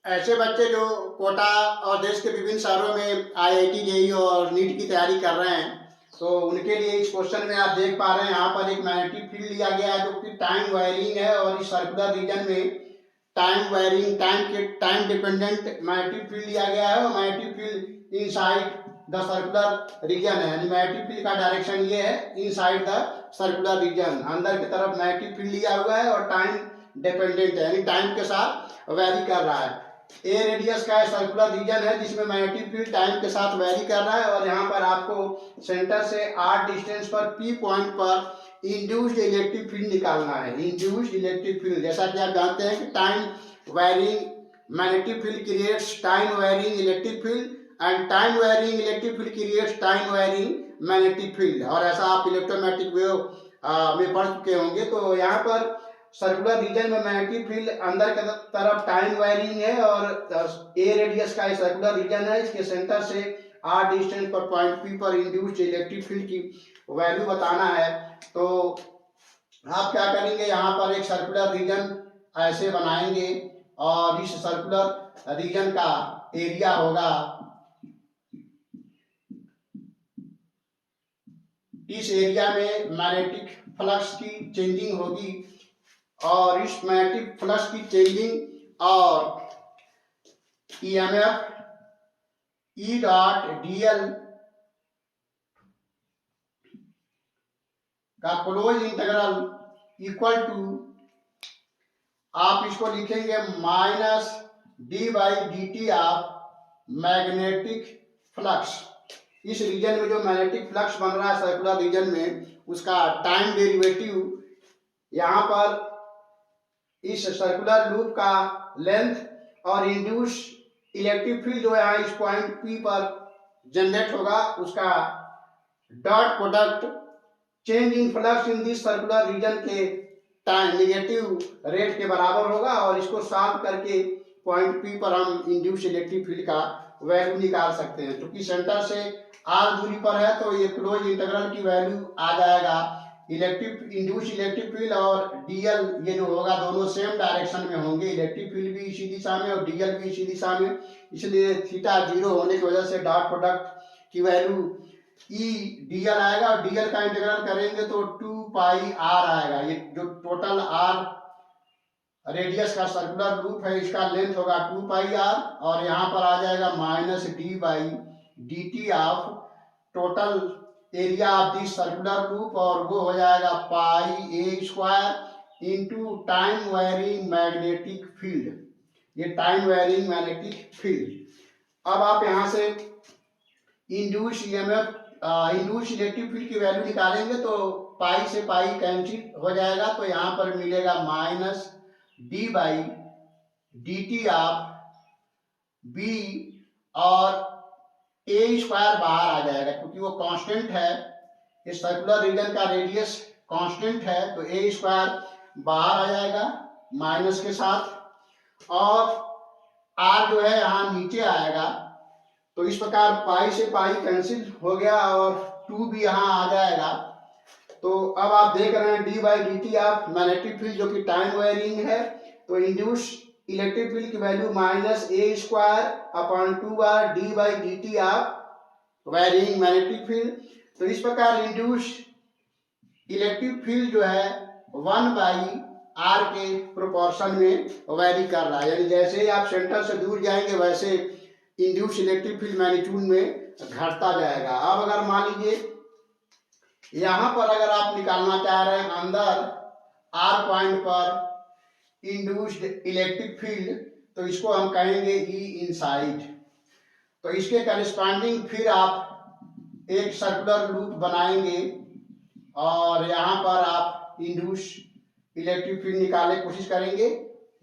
ऐसे बच्चे जो कोटा और देश के विभिन्न शहरों में आईआईटी जेईई और नीट की तैयारी कर रहे हैं, तो उनके लिए इस क्वेश्चन में आप देख पा रहे हैं यहाँ पर एक मैग्नेटिक फील्ड लिया गया है जो कि टाइम वायरिंग है और इस सर्कुलर रीजन में time wiring time dependent magnetic field लिया गया है और magnetic field inside the circular region है। यानी मैग्नेटिक फील्ड का डायरेक्शन ये है इनसाइड द सर्कुलर रीजन, अंदर की तरफ मैग्नेटिक फील्ड लिया हुआ है और टाइम डिपेंडेंट है यानी टाइम के साथ वेरी कर रहा है। ए रेडियस का सर्कुलर रीजन है जिसमें मैग्नेटिक फील्ड टाइम के साथ वेरी कर रहा है और यहाँ पर आपको सेंटर से r डिस्टेंस पर p पॉइंट पर इंड्यूस्ड इलेक्ट्रिक फील्ड निकालना है। इंड्यूस्ड इलेक्ट्रिक फील्ड, जैसा कि आप जानते हैं कि time varying magnetic field creates time varying electric field and time varying electric field creates time varying magnetic field, और ऐसा आप इलेक्ट्रोमैग्नेटिक वेव में पढ़ चुके होंगे। तो यहाँ पर सर्कुलर रीजन में मैग्नेटिक फील्ड अंदर की तरफ टाइम वायरिंग है और ए रेडियस का सर्कुलर रीजन है, इसके सेंटर से r डिस्टेंस पर पॉइंट p पर इंड्यूस्ड इलेक्ट्रिक फील्ड की वैल्यू बताना है। तो आप क्या करेंगे, यहाँ पर एक सर्कुलर रीजन ऐसे बनाएंगे और इस सर्कुलर रीजन का एरिया होगा, इस एरिया में मैग्नेटिक फ्लक्स की चेंजिंग होगी और इस मैग्नेटिक फ्लक्स की चेंजिंग और ईएमएफ ई डॉट डीएल का क्लोज इंटीग्रल इक्वल टू, आप इसको लिखेंगे minus D by D T of magnetic flux. इस रीजन में जो मैग्नेटिक फ्लक्स बन रहा है सर्कुलर रीजन में, उसका टाइम डेरिवेटिव यहाँ पर इस सर्कुलर लूप का लेंथ और इंड्यूस इलेक्ट्रिक फील्ड जो है इस पॉइंट P पर जनरेट होगा, उसका dot product change in flux in this circular region के टाइम नेगेटिव रेट के बराबर होगा और इसको सॉल्व करके पॉइंट P पर हम इंड्यूस इलेक्ट्रिक फील्ड का वैल्यू निकाल सकते हैं। क्योंकि सेंटर से r दूरी पर है तो ये क्लोज इंटीग्रल की वैल्यू आ जाएगा इलेक्ट्रिक इंड्यूस इलेक्ट्रिक फील्ड और डीएल, ये जो होगा दोनों सेम डायरेक्शन में होंगे, इलेक्ट्रिक फील्ड भी इसी दिशा में और डीएल भी इसी दिशा में, इसलिए थीटा जीरो होने की वजह से डॉट प्रोडक्ट की वैल्यू ई डीएल आएगा और डीएल का इंटीग्रल करेंगे तो 2 पाई आर आएगा। ये जो टोटल आर रेडियस का सर्कुलर लूप है इसका लेंथ होगा 2 पाई आर और यहाँ पर आ जाएगा minus D by D T of total area of this circular loop और वो हो जाएगा pi A square into time varying magnetic field, ये टाइम वेरिंग मैग्नेटिक फील्ड। अब आप यहाँ से induce EMF induce electric field की वैल्यू निकालेंगे तो पाई से पाई कैंसिल हो जाएगा, तो यहाँ पर मिलेगा minus D by D T of B और ए स्क्वायर बाहर आ जाएगा क्योंकि वो कांस्टेंट है, इस सर्कुलर रीजन का रेडियस कांस्टेंट है तो ए स्क्वायर बाहर आ जाएगा माइनस के साथ और आर जो है यहाँ नीचे आएगा। तो इस प्रकार पाई से पाई कैंसिल हो गया और 2 भी यहाँ आ जाएगा। तो अब आप देख रहे हैं d by D T of magnetic field जो कि टाइम वेरिंग है, तो इंड्यूस इलेक्ट्रिक फील्ड की value minus a square upon 2 bar d by D T of varying magnetic field. तो इस प्रकार इंड्यूस इलेक्ट्रिक फील्ड जो है 1 बाई आर के प्रोपोर्शन में वेरी कर रहा है, यानी जैसे ही आप सेंटर से दूर जाएंगे वैसे इंड्यूस इलेक्ट्रिक फील्ड मैग्नीट्यूड में घटता जाएगा। अब अगर मान लीजिए यहाँ पर अगर आप निकालना चाह रहे हैं अंदर आर पॉइंट पर इंड्यूस्ड इलेक्ट्रिक फील्ड, तो इसको हम कहेंगे ई इनसाइड। तो इसके करस्पॉन्डिंग फिर आप एक सर्कुलर लूप बनाएंगे और यहाँ पर आप इंड्यूस इलेक्ट्रिक फील्ड निकालने की कोशिश करेंगे।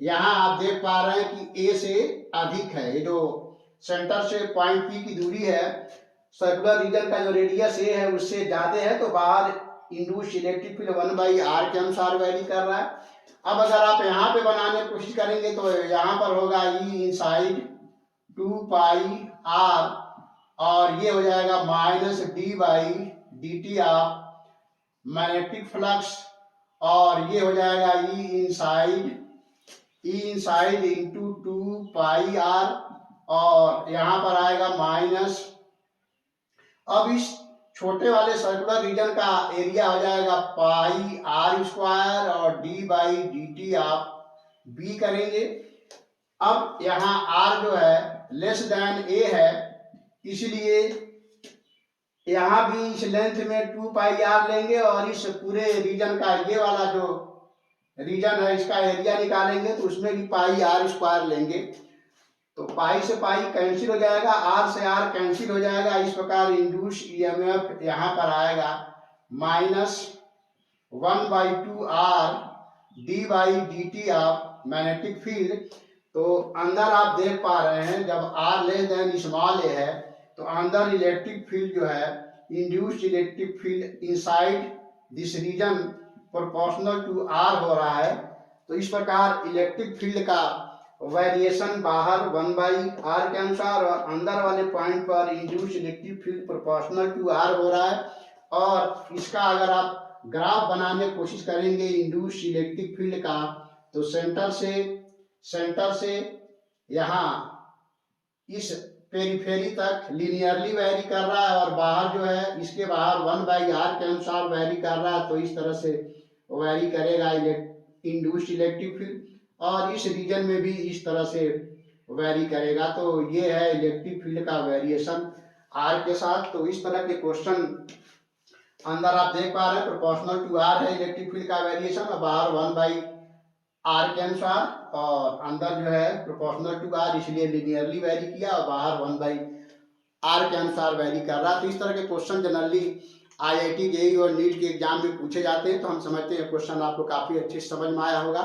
यहाँ आप देख पा रहे हैं कि ए से अधिक है, ये जो सेंटर से पॉइंट पी की दूरी है सर्कुलर रीजन का जो रेडियस ए है उससे ज्यादा है, तो बाहर induce electric field 1 by r के अनुसार वैरी कर रहा है। अब अगर आप यहाँ पे बनाने की कोशिश करेंगे तो यहाँ पर होगा ई इनसाइड 2 पाई आर और ये हो जाएगा minus D by D T of magnetic flux और ये हो जाएगा ई इनसाइड ई इनसाइड इंटू 2 पाई r, और यहाँ पर आएगा माइनस। अब इस छोटे वाले सर्कुलर रीजन का एरिया हो जाएगा पाई आर स्क्वायर और डी बाई डी टी आप बी करेंगे। अब यहाँ r जो है लेस देन a है, इसलिए यहाँ भी इस लेंथ में 2 पाई r लेंगे और इस पूरे रीजन का ये वाला जो रीजन है इसका एरिया निकालेंगे तो उसमें भी पाई आर स्क्वायर लेंगे। तो पाई से पाई कैंसिल हो जाएगा, आर से आर कैंसिल हो जाएगा। इस प्रकार इंड्यूस ईएमएफ यहाँ पर आएगा -1/2r d by D T of magnetic field. तो अंदर आप देख पा रहे हैं जब r less than small a है तो अंदर इलेक्ट्रिक फील्ड जो है induced electric field inside this region proportional to r हो रहा है। तो इस प्रकार इलेक्ट्रिक फील्ड का वेरिएशन बाहर 1/r के अनुसार और अंदर वाले पॉइंट पर induced electric field proportional to r हो रहा है। और इसका अगर आप ग्राफ बनाने की कोशिश करेंगे इंड्यूस्ड इलेक्ट्रिक फील्ड का तो सेंटर से यहाँ इस पेरिफेरी तक लिनियरली वैरी कर रहा है और बाहर जो है इसके बाहर 1/r के अनुसार वैरी कर रहा है। तो इस तरह से वैरी करेगा इंड्यूस्ड इलेक्ट्रिक फील्ड और इस रीजन में भी इस तरह से वैरी करेगा। तो ये है इलेक्ट्रिक फील्ड का वेरिएशन r के साथ। तो इस तरह के क्वेश्चन अंदर आप देख पा रहे हैं प्रोपोर्शनल टू r है इलेक्ट्रिक फील्ड का वेरिएशन और बाहर 1/r के अनुसार और अंदर जो है प्रोपोर्शनल टू r इसलिए लिनियरली वैरी किया और बाहर 1/r के अनुसार वैरी कर रहा। तो इस तरह के क्वेश्चन जनरली IIT जेईई और नीट के एग्जाम में पूछे जाते हैं। तो हम समझते हैं क्वेश्चन आपको काफी अच्छे से समझ में आया होगा।